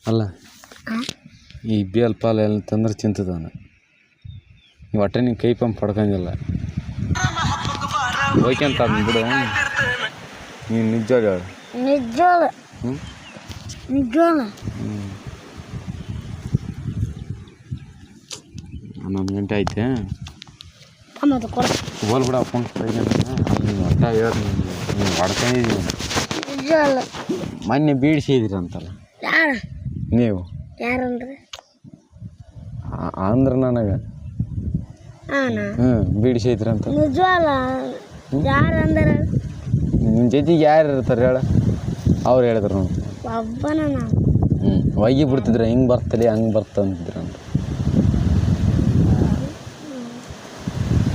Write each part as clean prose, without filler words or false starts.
ಅಲ್ಲ ಈ ಬೇಲ್ ಪಾಲ್ ಎಲ್ಲ ತಂದ್ರೆ ತಿಂತದಾನ ನೀವು ಒಟ್ಟೆ ನೀನು ಕೈ ಪಂಪ್ ಪಡ್ಕೊಂಡಿಲ್ಲ ಹೋಯ್ಕಂತ ಬಿಡು ನೀನು ನಿಜವಾಗ ನಿಜವಲ್ಲ ನಿಜವಲ್ಲ 11 ಗಂಟೆ ಐತೆ ಹೋಲ್ ಬಿಡ ಫೋನ್ ನೀನು ಒಟ್ಟ ಹೇಳಿ ನೀವು ಹೊಡ್ಕೊಂಡಿದ್ದೀವಿ ನಿಜವಲ್ಲ ಮೊನ್ನೆ ಬೀಡಿಸಿದ್ರಂತಲ್ಲ ಯಾರು ನೀವು ಯಾರಂದ್ರೆ ಅಂದ್ರೆ ನನಗೆ ಬೀಡಿಸಿದ್ರಂತ ನಿಜವಲ್ಲ ಯಾರಂದ್ರೆ ನಿಮ್ಮ ಜೊತೆಗೆ ಯಾರು ಇರ್ತಾರೆ ಹೇಳ ಅವ್ರು ಹೇಳಿದ್ರು ನೋಡಿ ಒಬ್ಬನ ನಾವು ಒಯ್ಗಿ ಬಿಡ್ತಿದ್ರೆ ಹಿಂಗೆ ಬರ್ತಲಿ ಹಂಗೆ ಬರ್ತಂತಿದ್ರಂತ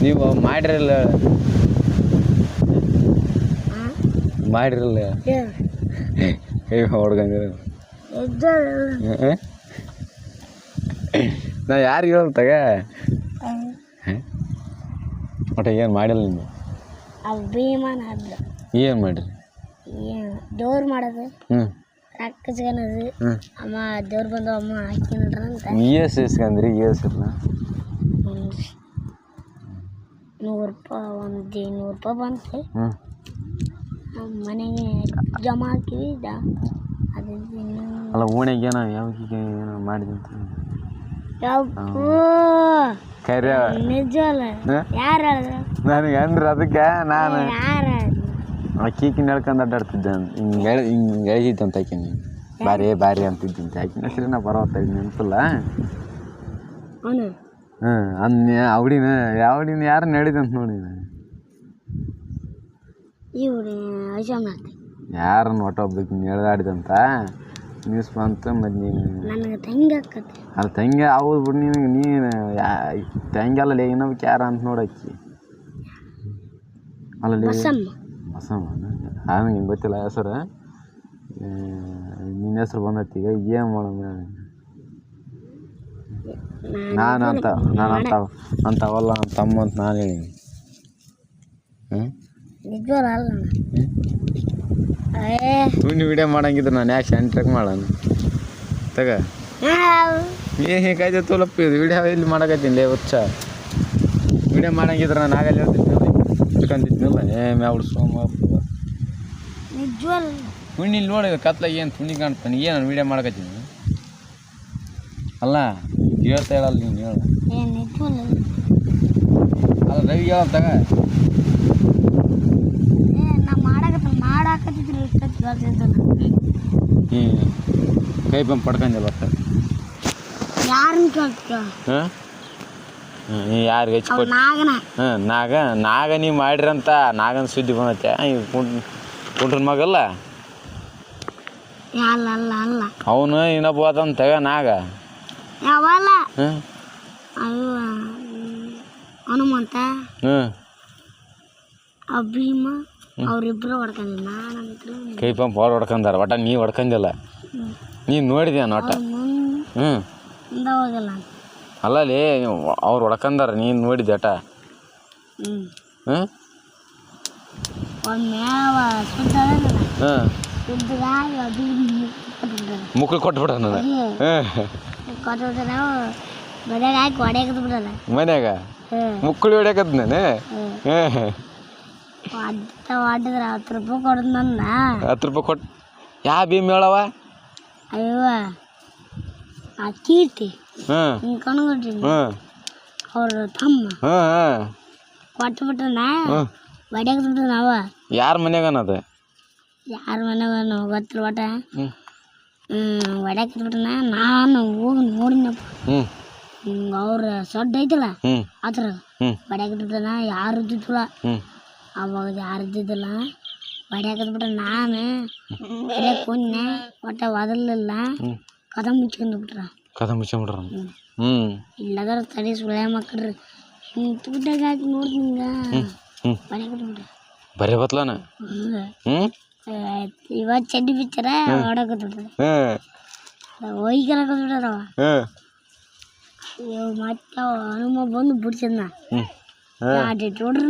ನೀವು ಮಾಡಿರಲ್ಲ ಮಾಡಿರಲ್ಲ ಕೈ ಹೊಡ್ಕಂದಿರ ನಾ ಯಾರಿಗೆ ಹೇಳ ತಗ ಒಟ್ಟು ಏನು ಮಾಡಿಲ್ಲ ನೀವು ಅಭಿಮಾನ ಆದ್ರು ಏನು ಮಾಡಿರಿ ದೇವ್ರು ಮಾಡೋದು ರೊಕ್ಕಸ್ಕೊಳೋದು ಅಮ್ಮ ದೇವ್ರು ಬಂದು ಅಮ್ಮ ಹಾಕಿನ್ರ ಅಂತ ಏಸು ಇಸ್ಕಂದ್ರಿ ಏಸಿಲ್ಲ ₹100 ಒಂದು ₹200 ಬಂತು ಮನೆಗೆ ಜಮಾ ಹಾಕಿವಿ ಅದು ಅಲ್ಲ ಓಣಿಗೆ ಏನೋ ಯಾವಾಗ ಏನೋ ಮಾಡಿದಂತ ಕರೆ ನಿಜವಲ್ಲ ಯಾರು ಹೇಳಿದ್ರು ನನಗೆ ಅಂದ್ರೆ ಅದಕ್ಕೆ ನಾನು ಯಾರು ಕೀಕಿನ ಹೇಳ್ಕೊಂಡು ಅಡ್ಡಾಡ್ತಿದ್ದೆ ಹಿಂಗೆ ಎಳಿತಿದ್ದಂತ ಆಕೆ ನೀನು ಬಾರಿ ಅಂತಿದ್ದಂತೆ ಆಕಿನ ಹೆಸರು ನಾ ಬರೋತ್ತ ನೆನಪಿಲ್ಲ ಅವಡಿನ ಯಾವಡಿನ ಯಾರು ನಡೀದಂತ ನೋಡಿ ಯಾರನ್ನು ಒಟ್ಟೊಬ್ಬಕ್ಕೆ ನೀನು ಎಳ್ದಾಡಿದಂತ ನ್ಯೂಸ್ ಬಂತು ಮತ್ತು ನೀನು ನನಗೆ ತಂಗಿ ಹಾಕತ್ತೆ ಅದು ತಂಗಿ ಹೌದು ಬಿಡು ನಿನಗೆ ನೀನು ತಂಗಲ್ಲ ಇನ್ನೊಬ್ಬಕ್ಕೆ ಯಾರ ಅಂತ ನೋಡಕ್ಕಿ ಅಲ್ಲ ಬಸಮ್ಮ ನನಗೆ ಗೊತ್ತಿಲ್ಲ ಹೆಸರು ನಿನ್ನ ಹೆಸರು ಬಂದೈತಿ ಈಗ ಏನು ಮಾಡೋದು ನಾನು ಅಂಥವಲ್ಲ ನನ್ನ ತಮ್ಮ ಅಂತ ನಾನು ಹೇಳೀನಿ ನೀನು ವಿಡಿಯೋ ಮಾಡಂಗಿದ್ರೆ ನಾನು ಯಾಕೆ ಸೆಂಟ್ರಾಗ ಮಾಡೋಣ ತಗ ಹೇಗಾಯ್ತು ತೋಲಪ್ಪ ಇದು ವಿಡಿಯೋ ಇಲ್ಲಿ ಮಾಡಕತ್ತೀನಿ ಹುಚ್ಚ ವಿಡಿಯೋ ಮಾಡಂಗಿದ್ರೆ ನಾನು ಆಗಲ್ಲ ಹೇಳ್ತಿದ್ನಲ್ಲ ಮ್ಯಾವ್ಡು ಸೋಮಪ್ಪ ತುಣ್ಣಿ ಇಲ್ಲಿ ನೋಡಿ ಕತ್ಲಾಗ ಏನು ತುಣ್ಣಿ ಕಾಣ್ತಾನೆ ಏನು ವಿಡಿಯೋ ಮಾಡಕತ್ತೀನಿ ಅಲ್ಲ ಹೇಳ್ತಾ ಹೇಳಲ್ಲ ನೀನು ಹೇಳ ಅಲ್ಲ ರವಿ ಹೇಳ ತಗ ಕೈ ಪಂಪ್ ಪಡ್ಕೊಂಡಿಲ್ಲ ಒಟ್ಟು ಯಾರಿಗೆ ನಾಗ ನೀವು ಮಾಡಿರಂತ ನಾಗನ ಸುದ್ದಿ ಬಂದೈತೆ ಕುಂಟ್ರ ಮಗಲ್ಲ ಅವನು ಇನ್ನೊಬ್ಬ ಹೋದಂತ ತಗ ನಾಗ ಹನುಮಂತ ಅಭಿಮ ಅವ್ರಿಬ್ರು ಹೊಡ್ಕೊಂಡಿಲ್ಲ ಕೈ ಪಂಪ್ ಅವ್ರು ಹೊಡ್ಕೊಂಡಾರ ಒಟ್ಟ ನೀವು ಹೊಡ್ಕೊಂಡಿಲ್ಲ ನೀನು ನೋಡಿದ್ಯಾನ ಒಟ್ಟ ಹೋಗಲ್ಲ ಅಲ್ಲಲ್ಲಿ ಅವ್ರು ಹೊಡ್ಕೊಂಡಾರ ನೀನು ನೋಡಿದ್ದೆ ಅಟ ಮುಕ್ಳು ಕೊಟ್ಬಿಡ ಮನ್ಯಾಗ ಹಾಕಿ ಹೊಡ್ಯಾಕತ್ ಬಿಡಲ್ಲ ಮನ್ಯಾಗ ಮುಕ್ಕಳಿ ಹೊಡ್ಯಾಕತ್ ನಾನು ಹೊಡೆದ್ರೆ ₹10 ಕೊಡೋದು ನನ್ನ ₹10 ಕೊಟ್ಟು ಯಾವ ಭೀಮ್ ಹೇಳವ ಅಯ್ಯವ ಆ ಕೀರ್ತಿ ಕಣ್ಕೊಟ್ರಿ ಅವ್ರ ತಮ್ಮ ಕೊಟ್ಬಿಟ್ರನ ಹೊಡ್ಯಾಕತ್ ಬಿಟ್ರ ನಾವ ಯಾರ ಮನ್ಯಾಗ ಅನ್ನೋದು ಯಾರ ಮನ್ಯಾಗ ನಾವು ಗೊತ್ತಿಲ್ಲ ಒಟ್ಟ ಹೊಡ್ಯಾಕತ್ ಬಿಟ್ರನ ನಾನು ಹೋಗಿ ನೋಡಿನಪ್ಪ ಅವ್ರ ಸೊಡ್ಡ ಐತಲ್ಲ ಆತರ ಹೊಡ್ಯಾಕತ್ ಬಿಟ್ರನ ಯಾರು ಇದ್ದಿದ್ದಿಲ್ಲ ಅವಾಗ ಯಾರು ಇದ್ದಿದ್ದಿಲ್ಲ ಹೊಡ್ಯಾಕತ್ ಬಿಟ್ರೆ ನಾನು ಕೊಂಡೆ ಒಟ್ಟ ಒದಲಿಲ್ಲ ಕದ ಮುಚ್ಕೊಂಡ್ಬಿಟ್ರ ಇಲ್ಲದಾರ ತಡಿ ಸುಳ್ಯ ಮಕ್ಕಳ್ರಿ ಹಿಂಗೆ ತೂಟಾಗ ಹಾಕಿ ನೋಡ್ದಿಂಗ ಹೊಡ್ಯಾಕತ್ ಬಿಟ್ರ ಬರೀ ಬತ್ಲಾನ ಇವತ್ತು ಚಡ್ಡಿ ಬಿಚ್ಚಾರ ಹೊಡಕತ್ ಬಿಟ್ರ ಒಯ್ಕಲಕತ್ ಬಿಟ್ಟಾರವ ಮತ್ತೆ ಹನುಮ ಬಂದು ಬಿಡ್ಸದ್ನ ನೋಡ್ರಿ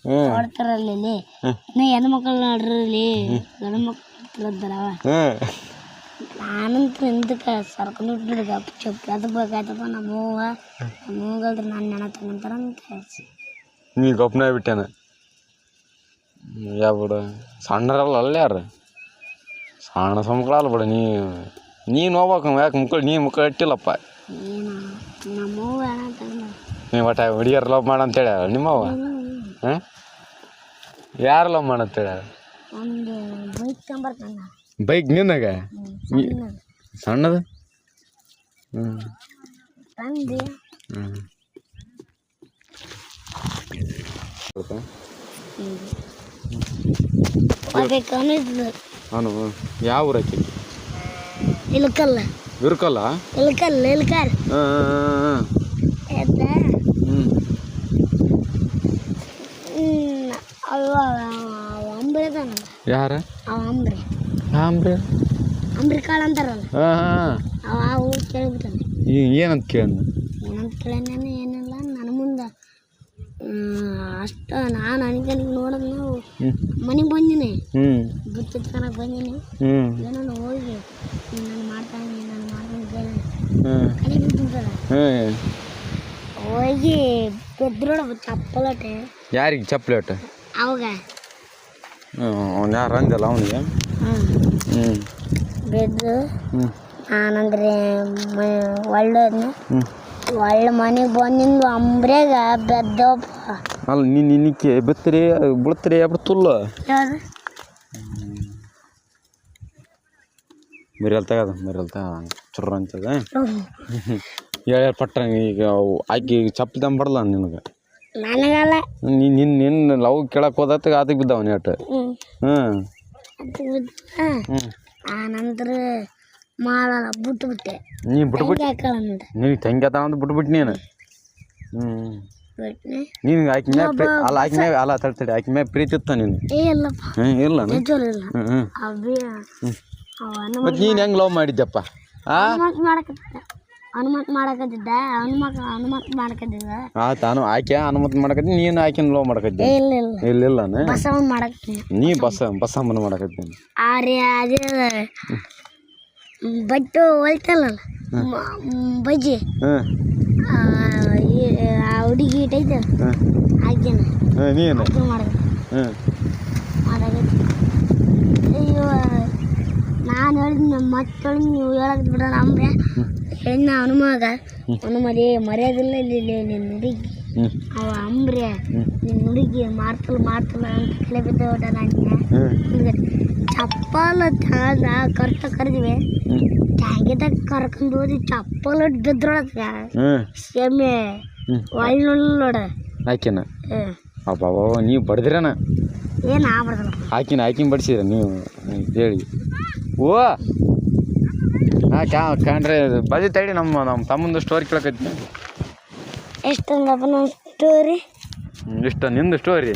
ನೋಡ್ತಾರಲ್ಲಿ ಇನ್ನು ಹೆಣ್ಮಕ್ಳು ನೋಡ್ರಿ ಗಂಡು ಮಕ್ಳು ನಾನಂತೂ ಹಿಂದಕ್ಕೆ ಸರ್ಕೊಂಡು ಬಿಟ್ಟಿದ್ದು ಗಪ್ ಚಪ್ ಅದು ಬೇಕಾಯ್ತಪ್ಪ ನಮ್ಮವ್ವಲ್ರಿ ನಾನು ನೆನ ತಗೊಂತಾರಂತ ನೀ ಗಪ್ನ ಬಿಟ್ಟೇನ ಯಾವ ಬಿಡು ಸಣ್ಣರಲ್ಲ ಅಲ್ಲ ಯಾರು ಸಣ್ಣ ಸಮಕ್ಳಲ್ಲ ಬಿಡು ನೀನು ಹೋಗ್ಬೇಕು ಯಾಕೆ ಮುಕ್ಕಳು ಇಟ್ಟಿಲ್ಲಪ್ಪ ಏನು ನಮ್ಮವ್ವ ಏನಂತ ನೀವು ಒಟ್ಟು ಹುಡುಗಿಯರು ಲವ್ ಮಾಡಂತೇಳಿ ನಿಮ್ಮವ್ವ ಹಾಂ ಯಾರು ಲವ್ ಮಾಡಂತೇಳಿ ಒಂದು ಬೈಕ್ ತಗೊಂಬರ್ತಾನ ಬೈಕ್ ನಿನಗೆ ಸಣ್ಣದು ತಂದೆ ಹೋಗ್ಬೇಕು ಅನ್ನಿಸ್ದು ಅವನು ಯಾವ ಊರಕ್ಕೆ ಇಲ್ಕಲ್ಲ ಇರ್ಕಲ್ಲ ಇಲ್ಕಲ್ ಹಾಂ ಎದ್ದ ಹ್ಞೂ ಅಂಬ್ರಿ ಅದಾನ ಯಾರ ಅವ ಅಂಬ್ರಿ ಅಂಬ್ರಿ ಅಂಬ್ರಿ ಕಾಳು ಅಂತಾರಲ್ಲ ಹಾಂ ಆ ಊರು ಕೇಳಿಬಿಟ್ಟಾನೆ ಏನಂತ ಕೇಳ ಏನಂತ ಕೇಳೇನೇನು ಏನಿಲ್ಲ ನನ್ನ ಮುಂದೆ ಅಷ್ಟು ನಾನು ಅನ್ಕನಿಗೆ ನೋಡಿದ್ ನಾವು ಮನೆಗೆ ಬಂದಿನಿ ಬುತ್ತಿ ತನಕ ಬಂದೀನಿ ಏನೋ ಹೋಗಿ ನಾನು ಮಾಡ್ತಾನೆ ಕೇಳಿ ಕಡೆ ಬಿಟ್ಟಿದ್ದಲ್ಲ ಹೋಗಿ ಬೆದ್ರೋಡ ಚಪ್ಪಲಟೆ ಯಾರಿಗೆ ಚಪ್ಲೇಟ್ ಅವಾಗ ಅವ್ನು ಯಾರು ಅಂದಲ್ಲ ಅವನಿಗೆ ಬೆದ್ದು ನಾನಂದ್ರೆ ಒಳ್ಳೆದ್ನ ಒಳ್ಳೆ ಮನೆಗೆ ಬಂದಿಂದು ಅಂಬ್ರ್ಯಾಗ ಬೆದ್ದಪ್ಪ ಅಲ್ಲ ನಿನ್ನಕ್ಕೆ ಬಿತ್ತರಿ ಬಿಡ್ತರಿ ಅಬ್ರು ತುಲ್ಲು ಯಾವುದು ಮಿರಲ್ ತಗದ ಚುರ್ರ ಅಂತದ ಹೇಳ ಪಟ್ಟ ಈಗ ಆಕಿ ಚಪ್ಪಲಿ ತಂಬಡಲ್ಲ ನಿನಗೆ ನನಗಲ್ಲ ನಿನ್ನ ಲವ್ ಕೇಳಕ್ಕೆ ಹೋದತ್ತ ಅದಕ್ಕೆ ಬಿದ್ದವ ನೇಟ್ ಆನಂತರ ಮಾಡಲ್ಲ ಬಿಟ್ಟುಬಿಟ್ಟೆ ನೀ ಬಿಟ್ಬಿಟ್ಟು ಹಾಕಳಂದ ನೀನು ತಂಗಿ ಆತ ಅಂತ ಬಿಟ್ಬಿಟ್ಟು ನೀನು ನೀನು ಆಕಿ ಮ್ಯಾಗ ಅಲ್ಲ ಆಕಿ ಮ್ಯಾಗ ಅಲ್ಲ ತಡಿ ಆಕಿ ಮ್ಯಾಗ ಪ್ರೀತಿ ಇತ್ತ ನೀನು ಇಲ್ಲಪ್ಪ ಇಲ್ಲ ನಿಜವಲ್ಲ ಮತ್ತು ನೀನು ಹೆಂಗೆ ಲವ್ ಮಾಡಿದ್ದೆಪ್ಪ ಹನುಮಂತ ಮಾಡಕತ್ತಿದ್ದ ಹನುಮಂತ ಮಾಡಕತ್ತಿದ್ದ ಆತ ಆಕೆ ಹನುಮಂತ ಮಾಡಕತ್ತಿ ನೀನು ಆಕಿನ ಲವ್ ಮಾಡಕತ್ತಿ ಇಲ್ಲ ಬಸವನ್ ಮಾಡಕತ್ತೀನಿ ನೀ ಬಸಮ್ಮನ ಮಾಡಕತ್ತೀನಿ ಆರ್ಯ ಅದೇ ಬಟ್ಟು ಹೊಲ್ತಲ್ಲ ಬಜ್ಜಿ ಆ ಹುಡುಗಿ ಇಟ್ಟೈತೆ ಹಾಕ್ಯಾನ ನೀನು ಮಾಡಕತ್ತಿ ಅಯ್ಯೋ ನಾನು ಹೇಳಿದ್ ಮತ್ತೆ ನೀವು ಹೇಳಕ್ ಬಿಡೋಣ ಅಂಬ್ರೆ ಹೇಳಿದ ಹನುಮದೇ ಮರ್ಯಾದಿಲ್ಲ ಇಲ್ಲಿ ನಿನ್ನ ಹುಡುಗಿ ಅವ ಅಂಬ್ರೆ ನಿನ್ನ ಹುಡುಗಿ ಮಾಡ್ತಲ್ಲ ಅಂತ ಕೆಲೆ ಬಿದ್ದ ಹೊಡ ನಾನು ಚಪ್ಪಲ ಕರ್ದಿವಿ ಟ್ಯಾಂಗಿದಾಗ ಕರ್ಕೊಂಡು ಹೋದಿ ಚಪ್ಪಲ್ ಬಿದ್ರೊಳಗ ಸೆಮ್ಮೆ ಒಳ್ಳೆ ನೋಡ ಆಕಿನ ಅಬ್ಬ ನೀವು ಬಡ್ದಿರನ ಏನು ಆಗ್ಬಾರ್ದಲ್ಲ ಆಕಿನ ಬಡಿಸಿದ್ರ ನೀವು ಹೇಳಿ ಓ ಹಾಂ ಕಾಣ್ರೆ ಬದಿ ತಡಿ ನಮ್ಮ ತಮ್ಮಂದು ಸ್ಟೋರಿ ಕೇಳಕತ್ತೀನಿ ಎಷ್ಟೊಂದಪ್ಪ ನಮ್ಮ ಸ್ಟೋರಿ ಇಷ್ಟ ನಿಂದು ಸ್ಟೋರಿ